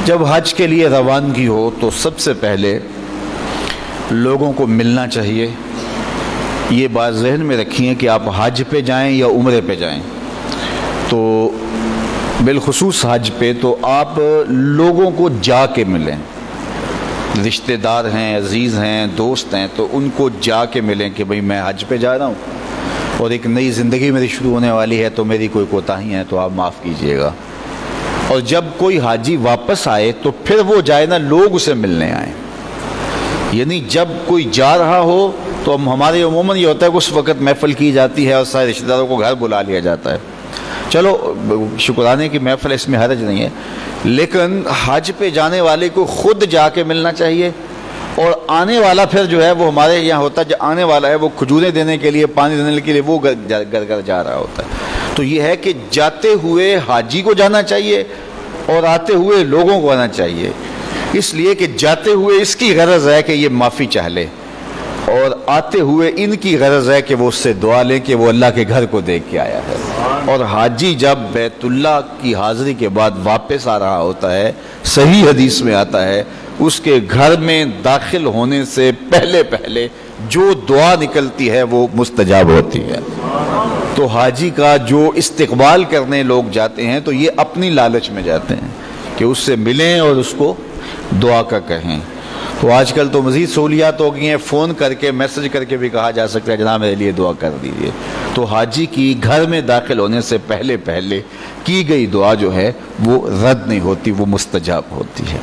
جب حج کے لیے روانگی ہو تو سب سے پہلے لوگوں کو ملنا چاہیے۔ یہ بات ذہن میں رکھیے کہ آپ حج پہ جائیں یا عمرے پہ جائیں، تو بالخصوص حج پہ تو آپ لوگوں کو جا کے ملیں، رشتہ دار ہیں، عزیز ہیں، دوست ہیں، تو ان کو جا کے ملیں کہ بھئی میں حج پہ جا رہا ہوں اور ایک نئی زندگی میری شروع ہونے والی ہے، تو میری کوئی کوتاہی ہے تو آپ معاف کیجئے گا۔ اور جب کوئی حاجی واپس آئے تو پھر وہ جائے نا لوگ اسے ملنے آئیں، یعنی جب کوئی جا رہا ہو تو ہمارے عموماً یہ ہوتا ہے کہ اس وقت محفل کی جاتی ہے اور سارے رشتہ داروں کو گھر بلا لیا جاتا ہے، چلو شکرانے کی محفل، اس میں حرج نہیں ہے، لیکن حج پہ جانے والے کو خود جا کے ملنا چاہیے۔ اور آنے والا پھر جو ہے وہ ہمارے یہاں ہوتا ہے، جو آنے والا ہے وہ کھجوریں دینے کے لیے، پانی دینے کے لیے وہ گھر گھر جا رہا ہوتا ہے۔ تو یہ ہے کہ جاتے ہوئے حاجی کو جانا چاہیے اور آتے ہوئے لوگوں کو آنا چاہیے، اس لیے کہ جاتے ہوئے اس کی غرض ہے کہ یہ معافی چاہ لے، اور آتے ہوئے ان کی غرض ہے کہ وہ اس سے دعا لیں کہ وہ اللہ کے گھر کو دیکھ کے آیا ہے۔ اور حاجی جب بیت اللہ کی حاضری کے بعد واپس آ رہا ہوتا ہے، صحیح حدیث میں آتا ہے اس کے گھر میں داخل ہونے سے پہلے جو دعا نکلتی ہے وہ مستجاب ہوتی ہے۔ تو حاجی کا جو استقبال کرنے لوگ جاتے ہیں تو یہ اپنی لالچ میں جاتے ہیں کہ اس سے ملیں اور اس کو دعا کا کہیں۔ تو آج کل تو مزید سہولیات ہو گئی ہیں، فون کر کے میسج کر کے بھی کہا جا سکتا ہے جناب میرے لیے دعا کر دیجیے۔ تو حاجی کی گھر میں داخل ہونے سے پہلے کی گئی دعا جو ہے وہ رد نہیں ہوتی، وہ مستجاب ہوتی ہے۔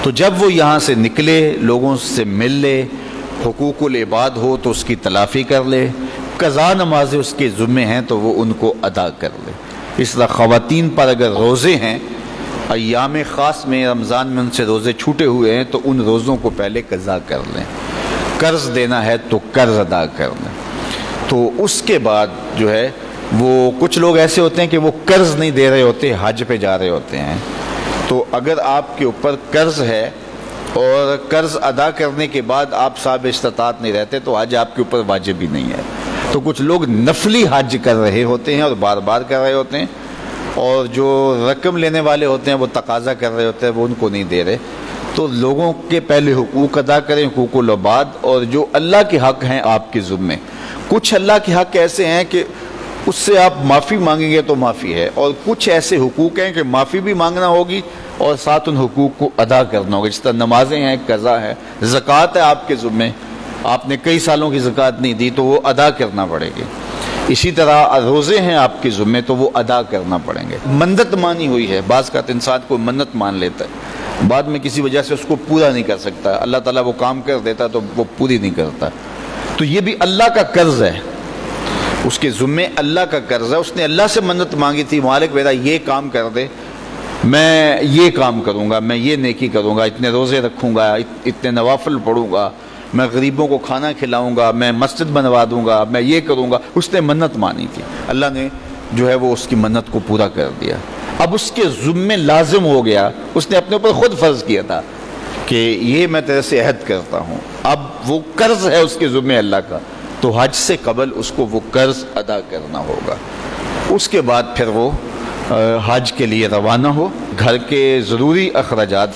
تو جب وہ یہاں سے نکلے، لوگوں سے مل لے، حقوق العباد ہو تو اس کی تلافی کر لے، قضا نمازیں اس کے ذمے ہیں تو وہ ان کو ادا کر لے۔ اس طرح خواتین پر اگر روزے ہیں، ایام خاص میں رمضان میں ان سے روزے چھوٹے ہوئے ہیں تو ان روزوں کو پہلے قضا کر لیں، قرض دینا ہے تو قرض ادا کر لیں۔ تو اس کے بعد جو ہے وہ کچھ لوگ ایسے ہوتے ہیں کہ وہ قرض نہیں دے رہے ہوتے، حج پہ جا رہے ہوتے ہیں، تو اگر آپ کے اوپر قرض ہے اور قرض ادا کرنے کے بعد آپ صاحب استطاعت نہیں رہتے تو حج آپ کے اوپر واجب ہی نہیں ہے۔ تو کچھ لوگ نفلی حج کر رہے ہوتے ہیں اور بار بار کر رہے ہوتے ہیں، اور جو رقم لینے والے ہوتے ہیں وہ تقاضا کر رہے ہوتے ہیں، وہ ان کو نہیں دے رہے۔ تو لوگوں کے پہلے حقوق ادا کریں، حقوق العباد، اور جو اللہ کے حق ہیں آپ کے ذمے۔ کچھ اللہ کے حق ایسے ہیں کہ اس سے آپ معافی مانگیں گے تو معافی ہے، اور کچھ ایسے حقوق ہیں کہ معافی بھی مانگنا ہوگی اور ساتھ ان حقوق کو ادا کرنا ہوگا، جس طرح نمازیں ہیں، قضا ہے، زکوٰۃ ہے آپ کے ذمے، آپ نے کئی سالوں کی زکوٰۃ نہیں دی تو وہ ادا کرنا پڑے گی۔ اسی طرح روزے ہیں آپ کے ذمے تو وہ ادا کرنا پڑیں گے۔ منت مانی ہوئی ہے، بعض کا انسان کو منت مان لیتا ہے، بعد میں کسی وجہ سے اس کو پورا نہیں کر سکتا، اللہ تعالیٰ وہ کام کر دیتا تو وہ پوری نہیں کرتا۔ تو یہ بھی اللہ کا قرض ہے، اس کے ذمے اللہ کا قرض ہے، اس نے اللہ سے منت مانگی تھی مالک میرا یہ کام کر دے، میں یہ کام کروں گا، میں یہ نیکی کروں گا، اتنے روزے رکھوں گا، اتنے نوافل پڑھوں گا، میں غریبوں کو کھانا کھلاؤں گا، میں مسجد بنوا دوں گا، میں یہ کروں گا۔ اس نے منت مانی تھی، اللہ نے جو ہے وہ اس کی منت کو پورا کر دیا۔ اب اس کے ذمے لازم ہو گیا، اس نے اپنے اوپر خود فرض کیا تھا کہ یہ میں تیرے سے عہد کرتا ہوں، اب وہ قرض ہے اس کے ذمے اللہ کا، تو حج سے قبل اس کو وہ قرض ادا کرنا ہوگا۔ اس کے بعد پھر وہ حج کے لیے روانہ ہو، گھر کے ضروری اخراجات